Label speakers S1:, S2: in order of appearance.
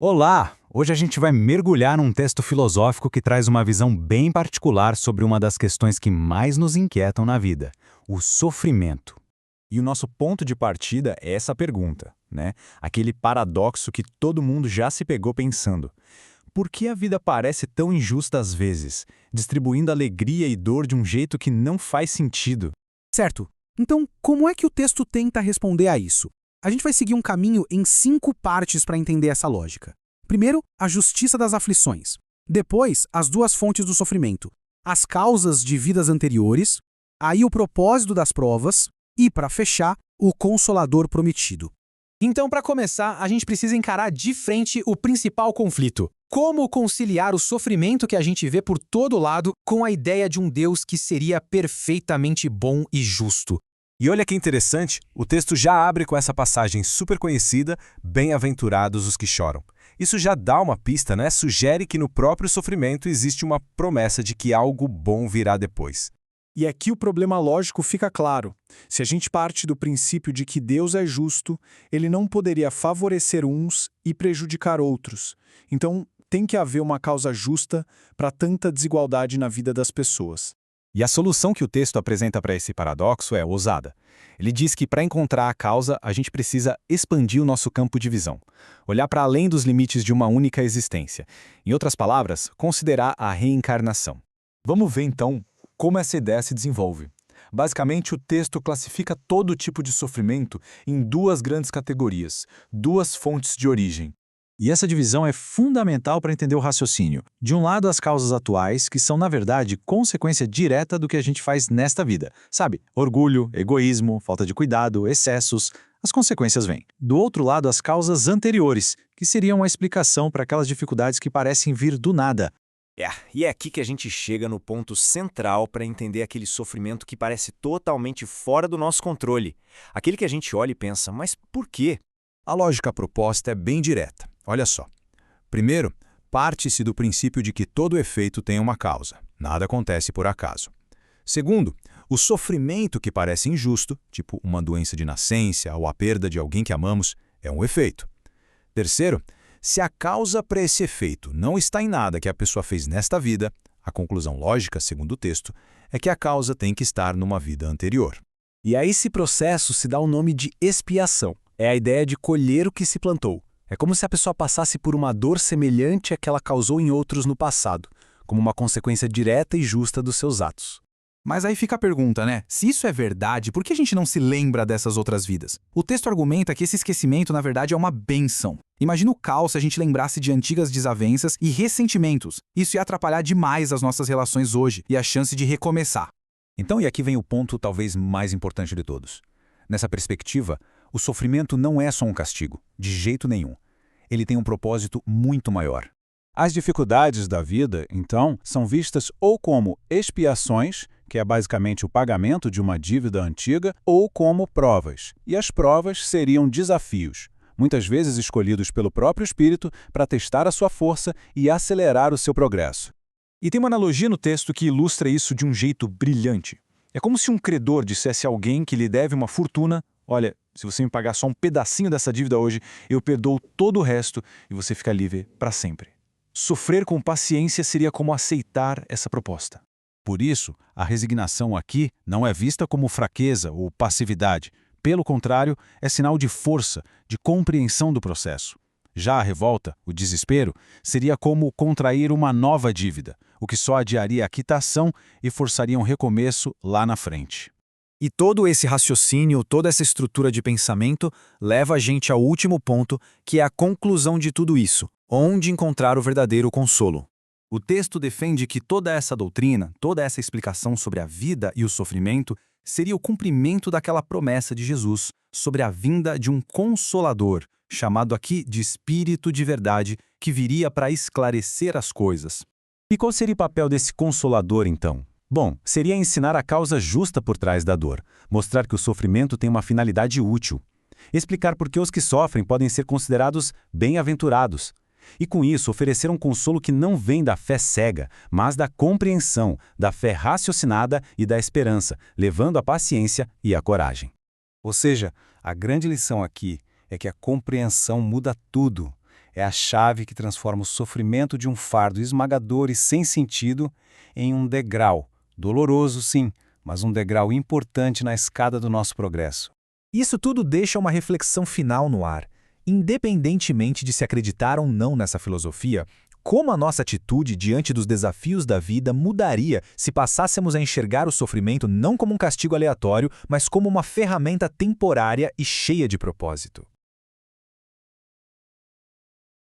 S1: Olá! Hoje a gente vai mergulhar num texto filosófico que traz uma visão bem particular sobre uma das questões que mais nos inquietam na vida: o sofrimento. E o nosso ponto de partida é essa pergunta, né? Aquele paradoxo que todo mundo já se pegou pensando. Por que a vida parece tão injusta às vezes, distribuindo alegria e dor de um jeito que não faz sentido?
S2: Certo. Então, como é que o texto tenta responder a isso? A gente vai seguir um caminho em 5 partes para entender essa lógica. Primeiro, a justiça das aflições. Depois, as 2 fontes do sofrimento. As causas de vidas anteriores, aí o propósito das provas e, para fechar, o consolador prometido. Então, para começar, a gente precisa encarar de frente o principal conflito. Como conciliar o sofrimento que a gente vê por todo lado com a ideia de um Deus que seria perfeitamente bom e justo?
S1: E olha que interessante, o texto já abre com essa passagem super conhecida: bem-aventurados os que choram. Isso já dá uma pista, né? Sugere que no próprio sofrimento existe uma promessa de que algo bom virá depois.
S3: E aqui o problema lógico fica claro. Se a gente parte do princípio de que Deus é justo, ele não poderia favorecer uns e prejudicar outros. Então, tem que haver uma causa justa para tanta desigualdade na vida das pessoas.
S1: E a solução que o texto apresenta para esse paradoxo é ousada. Ele diz que para encontrar a causa, a gente precisa expandir o nosso campo de visão, olhar para além dos limites de uma única existência. Em outras palavras, considerar a reencarnação. Vamos ver então como essa ideia se desenvolve. Basicamente, o texto classifica todo tipo de sofrimento em 2 grandes categorias, 2 fontes de origem. E essa divisão é fundamental para entender o raciocínio. De um lado, as causas atuais, que são, na verdade, consequência direta do que a gente faz nesta vida. Sabe? Orgulho, egoísmo, falta de cuidado, excessos. As consequências vêm. Do outro lado, as causas anteriores, que seriam a explicação para aquelas dificuldades que parecem vir do nada.
S4: E é aqui que a gente chega no ponto central para entender aquele sofrimento que parece totalmente fora do nosso controle. Aquele que a gente olha e pensa, mas por quê?
S1: A lógica proposta é bem direta. Olha só. Primeiro, parte-se do princípio de que todo efeito tem uma causa. Nada acontece por acaso. Segundo, o sofrimento que parece injusto, tipo uma doença de nascença ou a perda de alguém que amamos, é um efeito. Terceiro, se a causa para esse efeito não está em nada que a pessoa fez nesta vida, a conclusão lógica, segundo o texto, é que a causa tem que estar numa vida anterior.
S2: E a esse processo se dá o nome de expiação. É a ideia de colher o que se plantou. É como se a pessoa passasse por uma dor semelhante à que ela causou em outros no passado, como uma consequência direta e justa dos seus atos. Mas aí fica a pergunta, né? Se isso é verdade, por que a gente não se lembra dessas outras vidas? O texto argumenta que esse esquecimento, na verdade, é uma bênção. Imagina o caos se a gente lembrasse de antigas desavenças e ressentimentos. Isso ia atrapalhar demais as nossas relações hoje e a chance de recomeçar.
S1: Então, e aqui vem o ponto talvez mais importante de todos. Nessa perspectiva, o sofrimento não é só um castigo, de jeito nenhum. Ele tem um propósito muito maior. As dificuldades da vida, então, são vistas ou como expiações, que é basicamente o pagamento de uma dívida antiga, ou como provas. E as provas seriam desafios, muitas vezes escolhidos pelo próprio espírito para testar a sua força e acelerar o seu progresso. E tem uma analogia no texto que ilustra isso de um jeito brilhante. É como se um credor dissesse a alguém que lhe deve uma fortuna: olha, se você me pagar só um pedacinho dessa dívida hoje, eu perdoo todo o resto e você fica livre para sempre. Sofrer com paciência seria como aceitar essa proposta. Por isso, a resignação aqui não é vista como fraqueza ou passividade. Pelo contrário, é sinal de força, de compreensão do processo. Já a revolta, o desespero, seria como contrair uma nova dívida, o que só adiaria a quitação e forçaria um recomeço lá na frente.
S2: E todo esse raciocínio, toda essa estrutura de pensamento leva a gente ao último ponto, que é a conclusão de tudo isso: onde encontrar o verdadeiro consolo. O texto defende que toda essa doutrina, toda essa explicação sobre a vida e o sofrimento seria o cumprimento daquela promessa de Jesus sobre a vinda de um Consolador, chamado aqui de Espírito de Verdade, que viria para esclarecer as coisas.
S1: E qual seria o papel desse Consolador, então? Bom, seria ensinar a causa justa por trás da dor, mostrar que o sofrimento tem uma finalidade útil, explicar por que os que sofrem podem ser considerados bem-aventurados, e com isso oferecer um consolo que não vem da fé cega, mas da compreensão, da fé raciocinada e da esperança, levando a paciência e a coragem.
S5: Ou seja, a grande lição aqui é que a compreensão muda tudo. É a chave que transforma o sofrimento de um fardo esmagador e sem sentido em um degrau, doloroso sim, mas um degrau importante na escada do nosso progresso.
S1: Isso tudo deixa uma reflexão final no ar. Independentemente de se acreditar ou não nessa filosofia, como a nossa atitude diante dos desafios da vida mudaria se passássemos a enxergar o sofrimento não como um castigo aleatório, mas como uma ferramenta temporária e cheia de propósito?